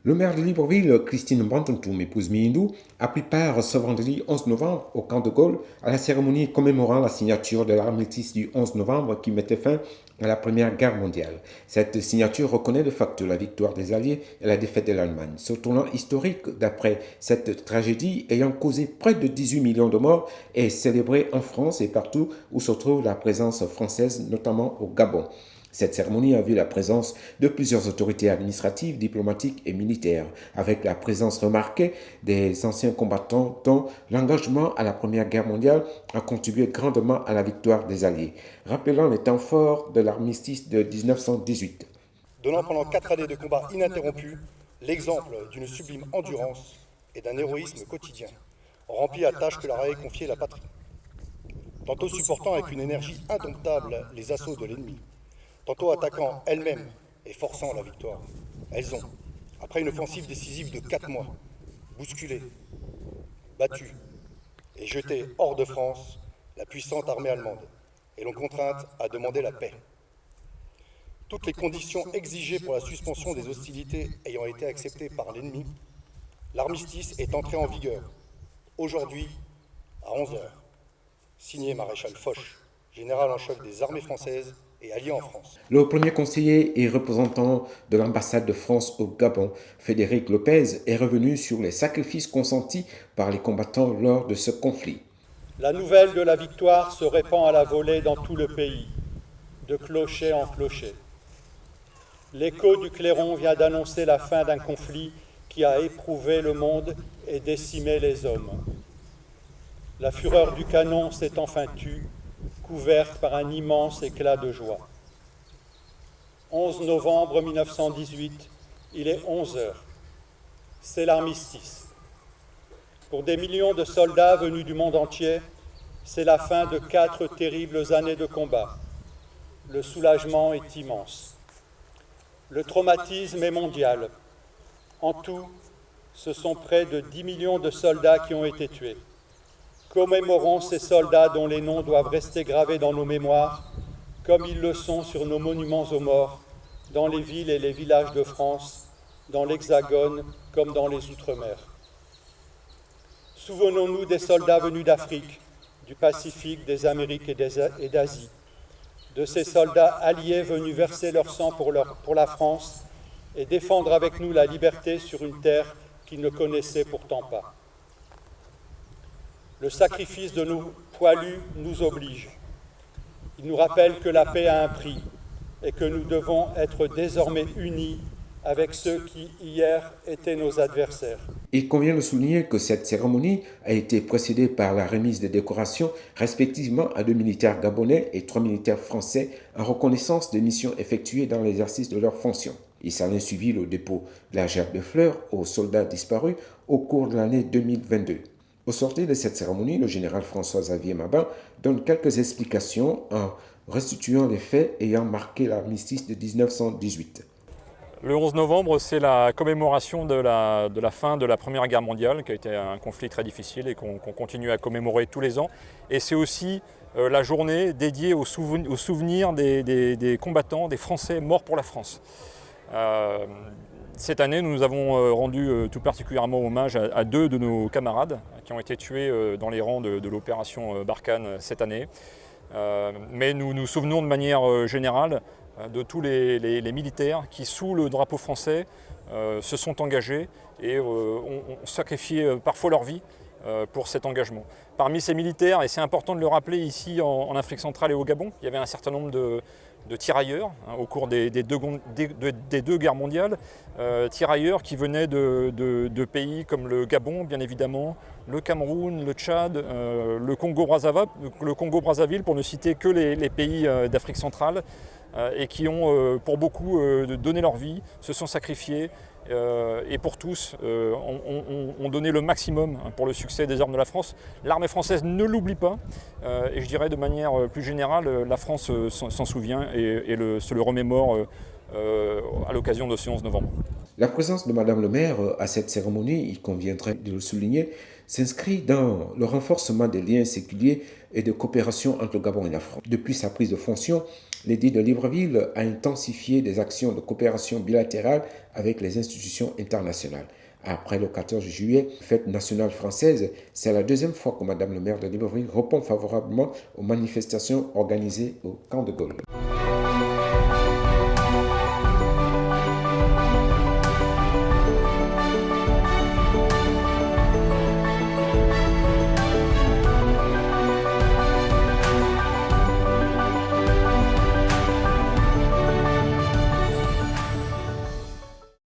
Le maire de Libreville, Christine Brandentoum, épouse Mihindou, a pris part ce vendredi 11 novembre au camp de Gaulle à la cérémonie commémorant la signature de l'armistice du 11 novembre qui mettait fin à la Première Guerre mondiale. Cette signature reconnaît de facto la victoire des Alliés et la défaite de l'Allemagne. Ce tournant historique, d'après cette tragédie ayant causé près de 18 millions de morts, est célébré en France et partout où se trouve la présence française, notamment au Gabon. Cette cérémonie a vu la présence de plusieurs autorités administratives, diplomatiques et militaires, avec la présence remarquée des anciens combattants dont l'engagement à la Première Guerre mondiale a contribué grandement à la victoire des Alliés, rappelant les temps forts de l'armistice de 1918. Donnant pendant 4 années de combats ininterrompus l'exemple d'une sublime endurance et d'un héroïsme quotidien, rempli à tâche que leur avait confiée la patrie. Tantôt supportant avec une énergie indomptable les assauts de l'ennemi, tantôt attaquant elles-mêmes et forçant la victoire. Elles ont, après une offensive décisive de 4 mois, bousculé, battu et jeté hors de France la puissante armée allemande et l'ont contrainte à demander la paix. Toutes les conditions exigées pour la suspension des hostilités ayant été acceptées par l'ennemi, l'armistice est entré en vigueur, aujourd'hui à 11 heures. Signé Maréchal Foch, général en chef des armées françaises et allié en France. Le premier conseiller et représentant de l'ambassade de France au Gabon, Frédéric Lopez, est revenu sur les sacrifices consentis par les combattants lors de ce conflit. La nouvelle de la victoire se répand à la volée dans tout le pays, de clocher en clocher. L'écho du clairon vient d'annoncer la fin d'un conflit qui a éprouvé le monde et décimé les hommes. La fureur du canon s'est enfin tue, couverte par un immense éclat de joie. 11 novembre 1918, il est 11 heures. C'est l'armistice. Pour des millions de soldats venus du monde entier, c'est la fin de 4 terribles années de combat. Le soulagement est immense. Le traumatisme est mondial. En tout, ce sont près de 10 millions de soldats qui ont été tués. Commémorons ces soldats dont les noms doivent rester gravés dans nos mémoires, comme ils le sont sur nos monuments aux morts, dans les villes et les villages de France, dans l'Hexagone comme dans les Outre-mer. Souvenons-nous des soldats venus d'Afrique, du Pacifique, des Amériques et d'Asie, de ces soldats alliés venus verser leur sang pour la France et défendre avec nous la liberté sur une terre qu'ils ne connaissaient pourtant pas. Le sacrifice de nos poilus nous oblige. Il nous rappelle que la paix a un prix et que nous devons être désormais unis avec ceux qui, hier, étaient nos adversaires. Il convient de souligner que cette cérémonie a été précédée par la remise des décorations respectivement à 2 militaires gabonais et 3 militaires français en reconnaissance des missions effectuées dans l'exercice de leurs fonctions. Il s'en est suivi le dépôt de la gerbe de fleurs aux soldats disparus au cours de l'année 2022. Au sortir de cette cérémonie, le général François-Xavier Mabin donne quelques explications en restituant les faits ayant marqué l'armistice de 1918. Le 11 novembre, c'est la commémoration de la fin de la Première Guerre mondiale, qui a été un conflit très difficile et qu'on continue à commémorer tous les ans. Et c'est aussi la journée dédiée au souvenir des combattants, des Français morts pour la France. Cette année, nous avons rendu tout particulièrement hommage à 2 de nos camarades qui ont été tués dans les rangs de l'opération Barkhane cette année. Mais nous nous souvenons de manière générale de tous les militaires qui, sous le drapeau français, se sont engagés et ont sacrifié parfois leur vie pour cet engagement. Parmi ces militaires, et c'est important de le rappeler ici en Afrique centrale et au Gabon, il y avait un certain nombre de tirailleurs au cours des deux guerres mondiales, tirailleurs qui venaient de pays comme le Gabon, bien évidemment, le Cameroun, le Tchad, le Congo-Brazzaville, pour ne citer que les pays d'Afrique centrale, et qui ont pour beaucoup donné leur vie, se sont sacrifiés et pour tous ont donné le maximum pour le succès des armes de la France. L'armée française ne l'oublie pas et je dirais de manière plus générale, la France s'en souvient et se le remémore à l'occasion de ce 11 novembre. La présence de Madame le maire à cette cérémonie, il conviendrait de le souligner, s'inscrit dans le renforcement des liens séculiers et de coopération entre le Gabon et la France. Depuis sa prise de fonction, l'édit de Libreville a intensifié des actions de coopération bilatérale avec les institutions internationales. Après le 14 juillet, fête nationale française, c'est la deuxième fois que Madame le maire de Libreville répond favorablement aux manifestations organisées au camp de Gaulle.